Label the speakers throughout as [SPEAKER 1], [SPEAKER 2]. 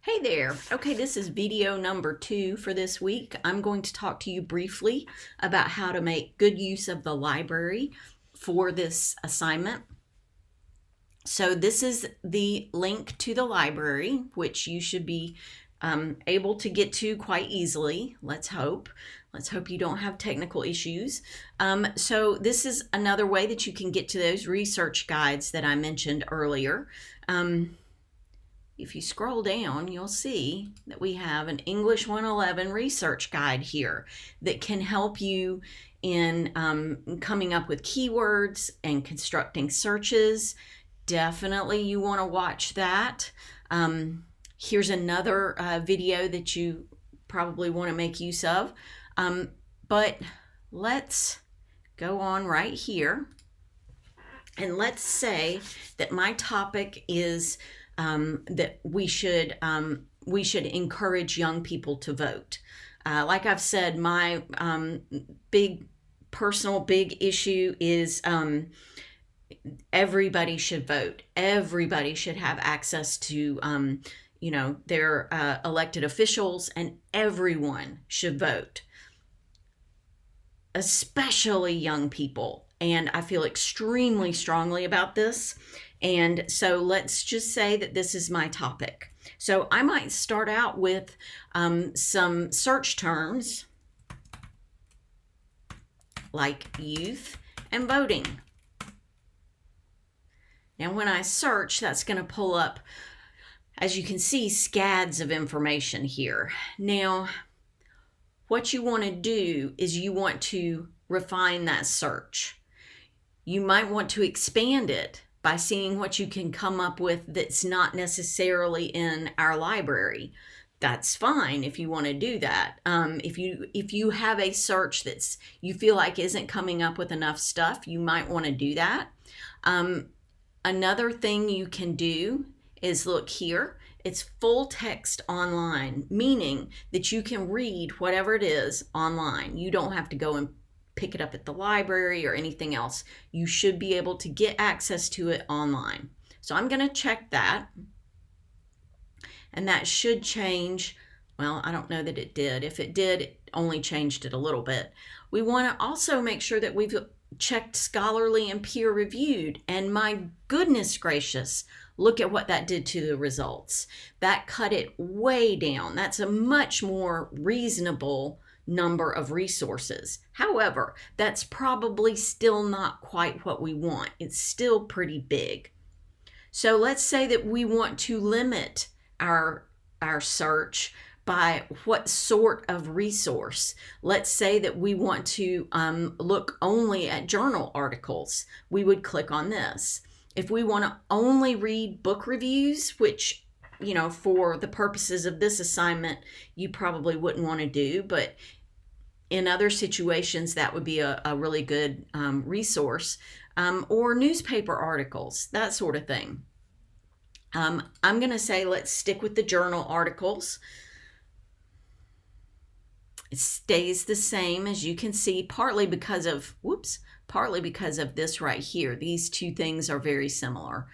[SPEAKER 1] Hey there. Okay, this is video number 2 for this week. I'm going to talk to you briefly about how to make good use of the library for this assignment. So this is the link to the library, which you should be able to get to quite easily. Let's hope. Let's hope you don't have technical issues. So this is another way that you can get to those research guides that I mentioned earlier. If you scroll down, you'll see that we have an English 111 research guide here that can help you in coming up with keywords and constructing searches. Definitely you want to watch that. Here's another video that you probably want to make use of. But let's go on right here. And let's say that my topic is that we should encourage young people to vote. Like I've said, my big issue is everybody should vote. Everybody should have access to their elected officials, and everyone should vote, especially young people. And I feel extremely strongly about this. And so let's just say that this is my topic. So I might start out with some search terms like youth and voting. Now when I search, that's going to pull up, as you can see, scads of information here. Now, what you want to do is you want to refine that search. You might want to expand it by seeing what you can come up with that's not necessarily in our library. That's fine if you want to do that. If you have a search that's you feel like isn't coming up with enough stuff, you might want to do that. Another thing you can do is look here. It's full text online, meaning that you can read whatever it is online. You don't have to go and pick it up at the library or anything else. You should be able to get access to it online. So I'm going to check that. And that should change. Well, I don't know that it did. If it did, it only changed it a little bit. We want to also make sure that we've checked scholarly and peer reviewed. And my goodness gracious, look at what that did to the results. That cut it way down. That's a much more reasonable number of resources. However, that's probably still not quite what we want. It's still pretty big. So let's say that we want to limit our search by what sort of resource. Let's say that we want to look only at journal articles. We would click on this. If we want to only read book reviews, which for the purposes of this assignment, you probably wouldn't want to do, but in other situations, that would be a really good resource, or newspaper articles, that sort of thing. I'm going to say let's stick with the journal articles. It stays the same, as you can see, partly because of this right here. These two things are very similar.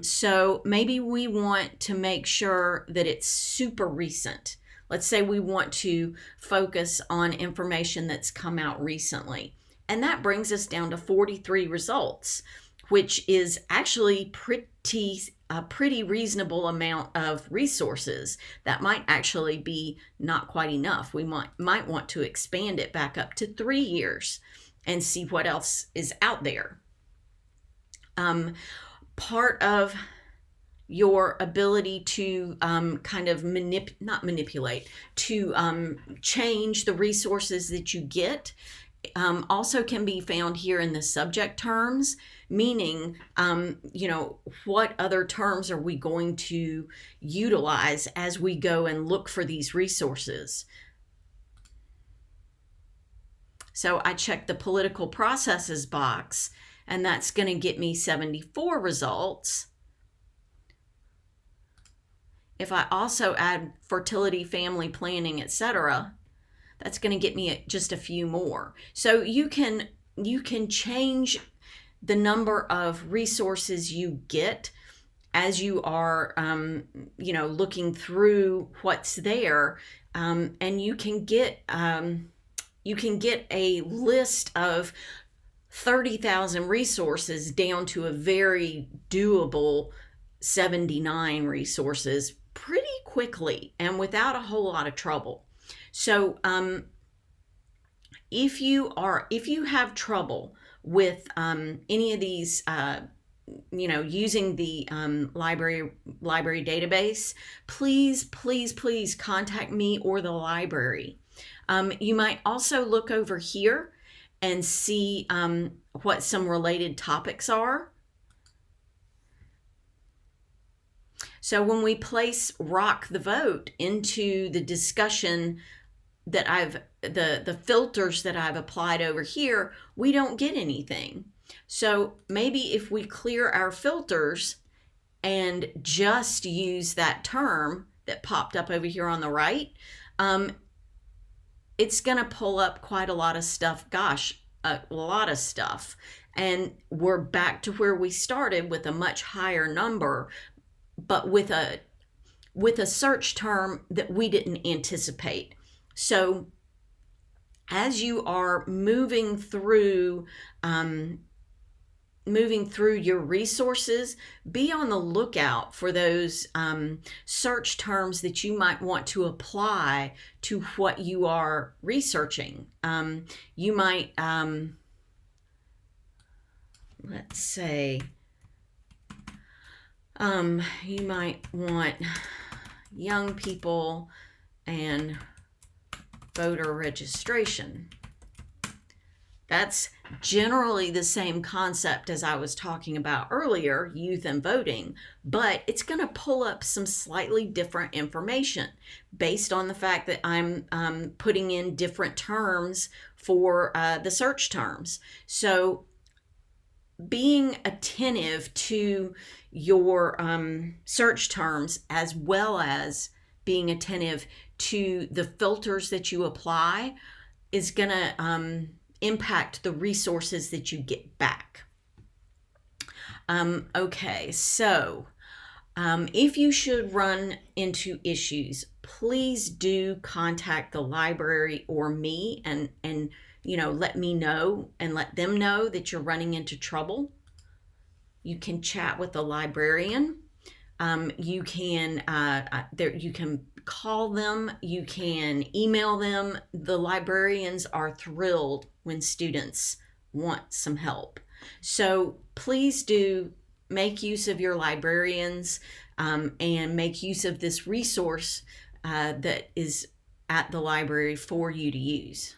[SPEAKER 1] So maybe we want to make sure that it's super recent. Let's say we want to focus on information that's come out recently. And that brings us down to 43 results, which is actually a pretty reasonable amount of resources. That might actually be not quite enough. We might want to expand it back up to 3 years and see what else is out there. Part of your ability to kind of change the resources that you get also can be found here in the subject terms, meaning, what other terms are we going to utilize as we go and look for these resources? So I checked the political processes box, and that's going to get me 74 results. If I also add fertility, family planning, etc., that's going to get me just a few more. So you can change the number of resources you get as you are, looking through what's there, and you can get a list of 30,000 resources down to a very doable 79 resources pretty quickly and without a whole lot of trouble. So if you have trouble with any of these, using the library database, please contact me or the library. You might also look over here and see what some related topics are. So when we place Rock the Vote into the discussion that the filters that I've applied over here, we don't get anything. So maybe if we clear our filters and just use that term that popped up over here on the right, it's going to pull up quite a lot of stuff. Gosh, a lot of stuff. And we're back to where we started with a much higher number, but with a search term that we didn't anticipate. So as you are moving through your resources, be on the lookout for those search terms that you might want to apply to what you are researching. You might, let's say, you might want young people and voter registration. That's generally the same concept as I was talking about earlier, youth and voting, but it's going to pull up some slightly different information based on the fact that I'm putting in different terms for the search terms. So being attentive to your search terms, as well as being attentive to the filters that you apply, is going to impact the resources that you get back. Okay, so if you should run into issues, please do contact the library or me and let me know and let them know that you're running into trouble. You can chat with the librarian. You can call them, you can email them. The librarians are thrilled when students want some help. So please do make use of your librarians and make use of this resource that is at the library for you to use.